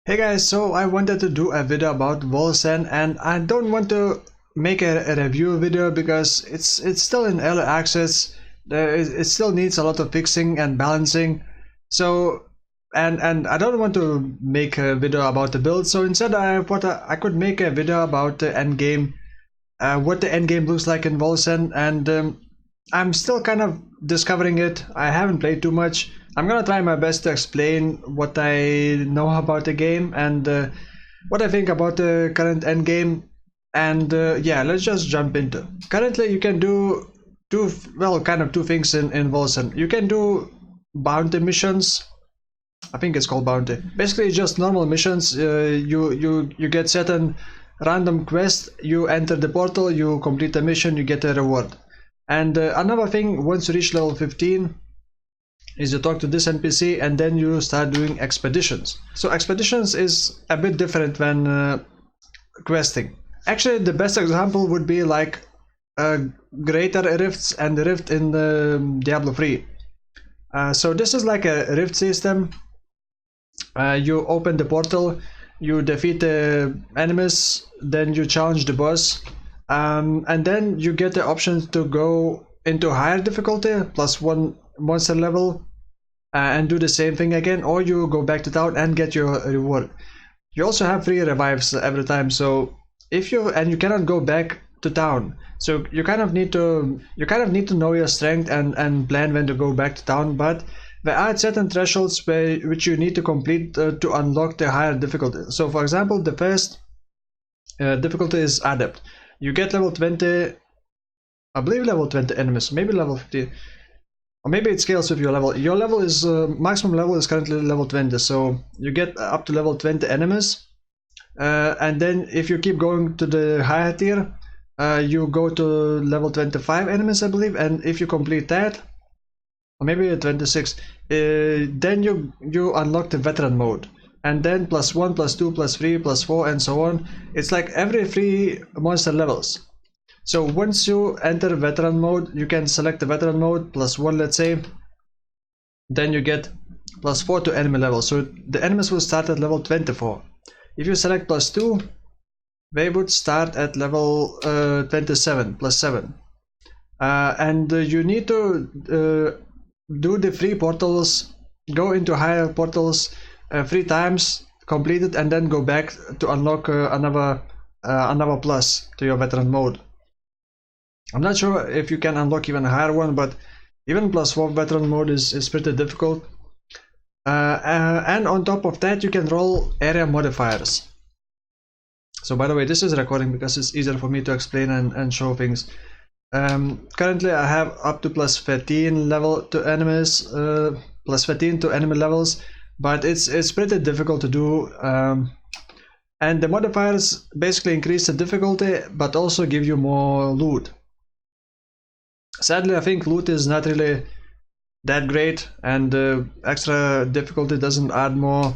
Hey guys, so I wanted to do a video about Wolcen, and I don't want to make a review video because it's still in early access. It still needs a lot of fixing and balancing. So and I don't want to make a video about the build. So instead, I thought I could make a video about the end game, what the end game looks like in Wolcen, and I'm still kind of discovering it. I haven't played too much. I'm gonna try my best to explain what I know about the game and what I think about the current end game. And yeah, let's just jump into. Currently, you can do two things in Wolcen. You can do bounty missions. I think it's called bounty. Basically, it's just normal missions. You get certain random quests. You enter the portal. You complete the mission. You get a reward. And another thing, once you reach level 15, is you talk to this NPC and then you start doing expeditions. So expeditions is a bit different than questing. Actually, the best example would be like Greater Rifts and the Rift in the Diablo 3. So this is like a rift system. You open the portal, you defeat the enemies, then you challenge the boss. And then you get the option to go into higher difficulty, +1 monster level, and do the same thing again, or you go back to town and get your reward. You also have free revives every time, so if you cannot go back to town, so you kind of need to know your strength and plan when to go back to town. But there are certain thresholds which you need to complete to unlock the higher difficulty. So for example, the first difficulty is adept. You get level 20, I believe level 20 enemies, maybe level 50, or maybe it scales with your level. Your level is, maximum level is currently level 20, so you get up to level 20 enemies. And then if you keep going to the higher tier, you go to level 25 enemies, I believe, and if you complete that, or maybe 26, then you unlock the veteran mode. And then +1, +2, +3, +4, and so on. It's like every 3 monster levels. So once you enter veteran mode, you can select the veteran mode, +1, let's say. Then you get +4 to enemy level. So the enemies will start at level 24. If you select +2, they would start at level 27, +7. And you need to do the 3 portals, go into higher portals 3 times, complete it, and then go back to unlock another plus to your veteran mode. I'm not sure if you can unlock even a higher one, but even +4 veteran mode is pretty difficult. And on top of that, you can roll area modifiers. So by the way, this is recording because it's easier for me to explain and show things. Currently I have up to +13 level to enemies, +13 to enemy levels. But it's pretty difficult to do, and the modifiers basically increase the difficulty but also give you more loot. Sadly, I think loot is not really that great, and extra difficulty doesn't add more.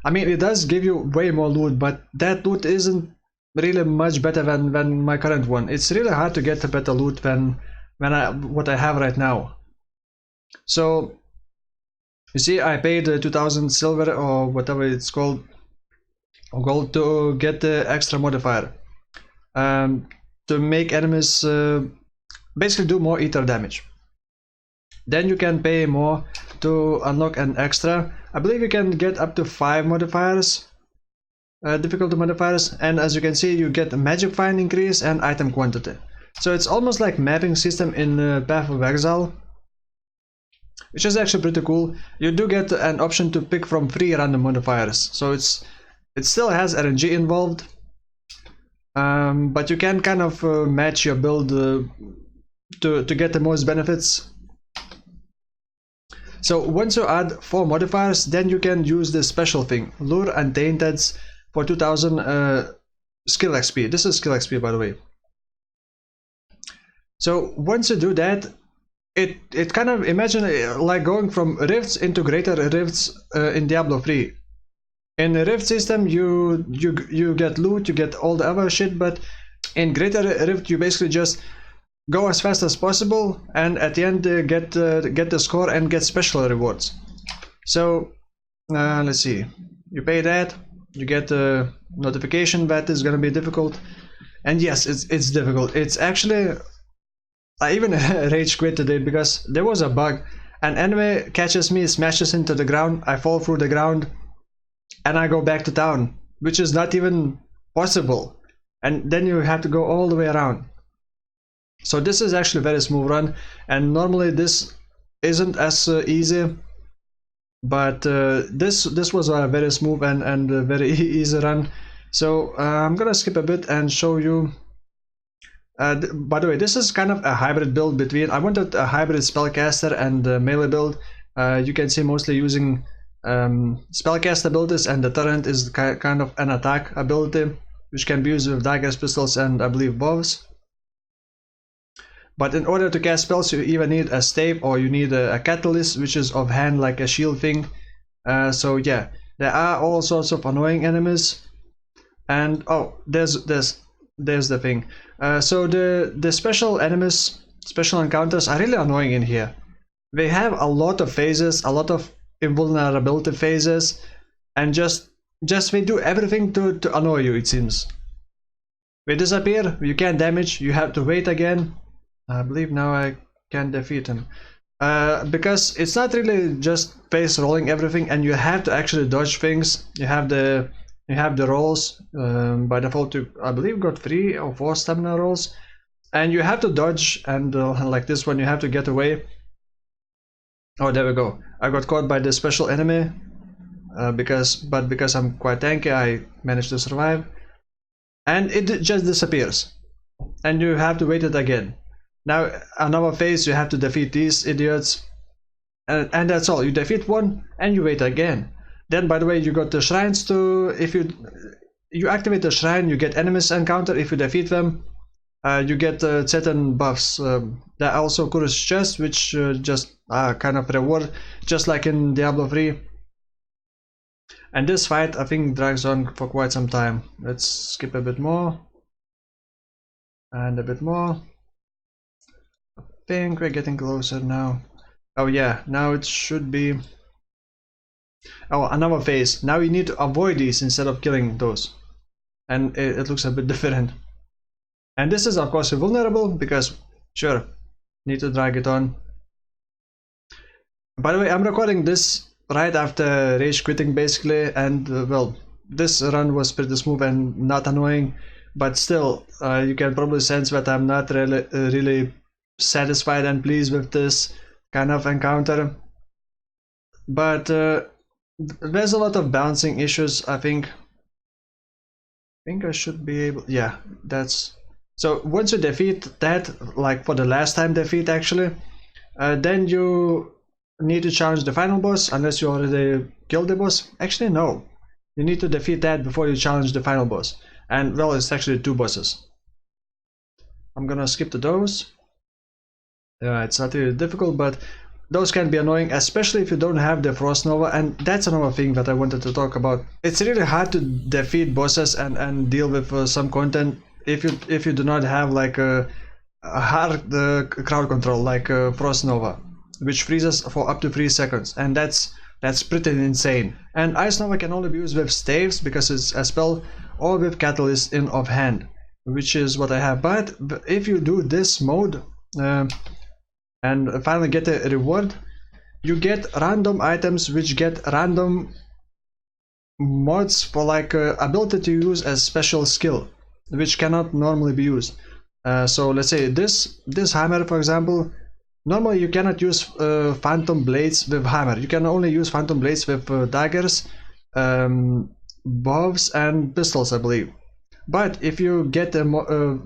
I mean, it does give you way more loot, but that loot isn't really much better than my current one. It's really hard to get a better loot than what I have right now. So you see, I paid 2000 silver or whatever it's called, or gold, to get the extra modifier, to make enemies basically do more ether damage. Then you can pay more to unlock an extra. I believe you can get up to 5 modifiers, difficulty modifiers, and as you can see, you get magic find increase and item quantity. So it's almost like mapping system in Path of Exile, which is actually pretty cool. You do get an option to pick from 3 random modifiers, so it still has RNG involved, but you can kind of match your build to get the most benefits. So once you add 4 modifiers, then you can use this special thing, Lure and Tainteds, for 2000 skill XP. This is skill XP, by the way. So once you do that, it kind of, imagine like going from rifts into greater rifts in Diablo 3. In the rift system, you get loot, you get all the other shit, but in greater rift you basically just go as fast as possible, and at the end get the score and get special rewards. So let's see. You pay that, you get a notification that is gonna be difficult. And yes, it's difficult. It's actually, I even rage quit today because there was a bug. An enemy catches me, smashes into the ground, I fall through the ground, and I go back to town, which is not even possible. And then you have to go all the way around. So this is actually a very smooth run, and normally this isn't as easy, but this was a very smooth and a very easy run. So I'm gonna skip a bit and show you. By the way, this is kind of a hybrid build between, I wanted a hybrid spellcaster and melee build. You can see mostly using spellcast abilities, and the torrent is kind of an attack ability, which can be used with daggers, pistols, and I believe bows. But in order to cast spells, you either need a stave or you need a catalyst, which is offhand like a shield thing. So yeah, there are all sorts of annoying enemies. And oh, there's the thing. So the special enemies, special encounters are really annoying in here. They have a lot of phases, a lot of invulnerability phases, and just they do everything to annoy you, it seems. They disappear, you can't damage, you have to wait again. I believe now I can defeat him. Because it's not really just face rolling everything, and you have to actually dodge things. You have the rolls. By default you, I believe, got 3 or 4 stamina rolls, and you have to dodge, and like this one you have to get away. Oh, there we go. I got caught by the special enemy, because I'm quite tanky, I managed to survive, and it just disappears, and you have to wait it again. Now another phase, you have to defeat these idiots, and that's all. You defeat one and you wait again. Then, by the way, you got the shrines to, if you activate the shrine, you get enemies encounter. If you defeat them, you get certain buffs. There are also Kurus chests, which just kind of reward, just like in Diablo 3. And this fight, I think, drags on for quite some time. Let's skip a bit more. And a bit more. I think we're getting closer now. Oh yeah, now it should be... Oh, another phase. Now you need to avoid these instead of killing those. And it looks a bit different. And this is of course vulnerable because, sure, need to drag it on. By the way, I'm recording this right after rage quitting basically, and well, this run was pretty smooth and not annoying, but still, you can probably sense that I'm not really satisfied and pleased with this kind of encounter. But there's a lot of balancing issues. I think I should be able, yeah, that's so. Once you defeat that, like for the last time defeat actually, then you need to challenge the final boss, unless you already killed the boss. Actually no, you need to defeat that before you challenge the final boss, and well, it's actually 2 bosses. I'm gonna skip to those. It's not really difficult, but those can be annoying, especially if you don't have the Frost Nova, and that's another thing that I wanted to talk about. It's really hard to defeat bosses and deal with some content if you do not have like a hard crowd control like Frost Nova, which freezes for up to 3 seconds, and that's pretty insane. And Ice Nova can only be used with staves because it's a spell, or with Catalyst in offhand, which is what I have. But if you do this mode and finally get a reward, you get random items which get random mods for like ability to use as special skill, which cannot normally be used. So let's say this hammer, for example, normally you cannot use phantom blades with hammer. You can only use phantom blades with daggers, bows and pistols, I believe. But if you get a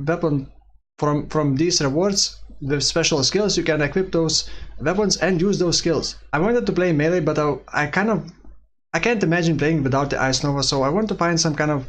weapon from these rewards with special skills, you can equip those weapons and use those skills. I wanted to play melee, but I can't imagine playing without the Ice Nova, so I want to find some kind of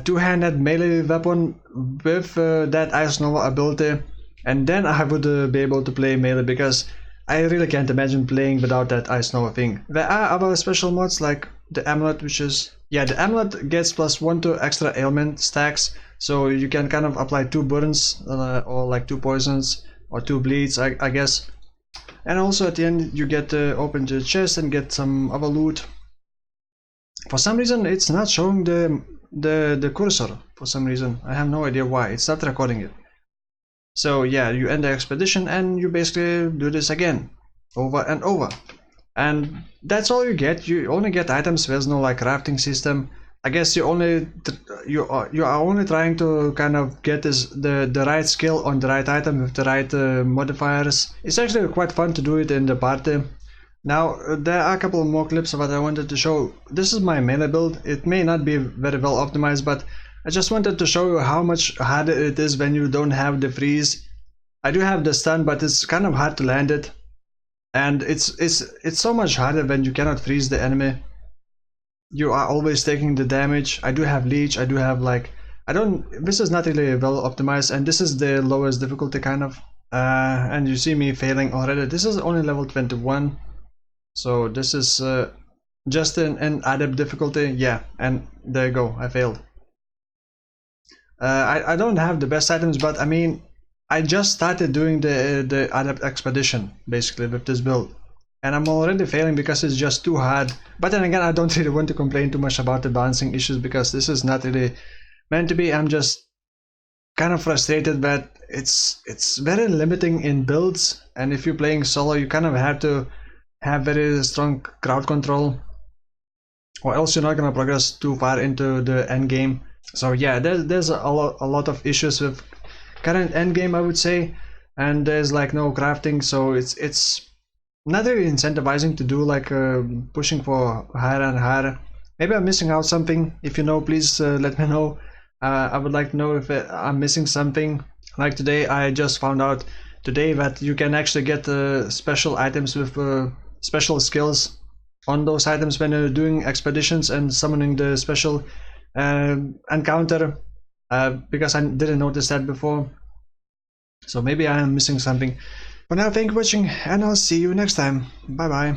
two-handed melee weapon with that Ice Nova ability, and then I would be able to play melee, because I really can't imagine playing without that Ice Nova thing. There are other special mods like the amulet, which is, yeah, the amulet gets +1 to extra ailment stacks, so you can kind of apply 2 burns or like 2 poisons or 2 bleeds, I guess. And also at the end you get to open the chest and get some other loot. For some reason it's not showing the cursor. For some reason I have no idea why. It's not recording it. So yeah, you end the expedition and you basically do this again over and over, and that's all you get. You only get items. There's no like crafting system. I guess you are only trying to kind of get the right skill on the right item with the right modifiers. It's actually quite fun to do it in the party. Now there are a couple more clips of what I wanted to show. This is my melee build. It may not be very well optimized, but I just wanted to show you how much harder it is when you don't have the freeze. I do have the stun, but it's kind of hard to land it, and it's so much harder when you cannot freeze the enemy. You are always taking the damage. I do have leech. I do have like this is not really well optimized, and this is the lowest difficulty kind of. And you see me failing already. This is only level 21. So this is just an adept difficulty, yeah, and there you go, I failed. I don't have the best items, but I mean, I just started doing the adept expedition, basically, with this build. And I'm already failing because it's just too hard. But then again, I don't really want to complain too much about the balancing issues because this is not really meant to be. I'm just kind of frustrated that it's very limiting in builds, and if you're playing solo, you kind of have to have very strong crowd control, or else you're not gonna progress too far into the end game. So yeah, there's a lot of issues with current end game, I would say, and there's like no crafting, so it's not really incentivizing to do like pushing for higher and higher. Maybe I'm missing out something. If you know, please let me know. I would like to know if I'm missing something. Like today, I just found out today that you can actually get special items with special skills on those items when you're doing expeditions and summoning the special encounter, because I didn't notice that before. So maybe I am missing something. For now, thank you for watching, and I'll see you next time. Bye bye.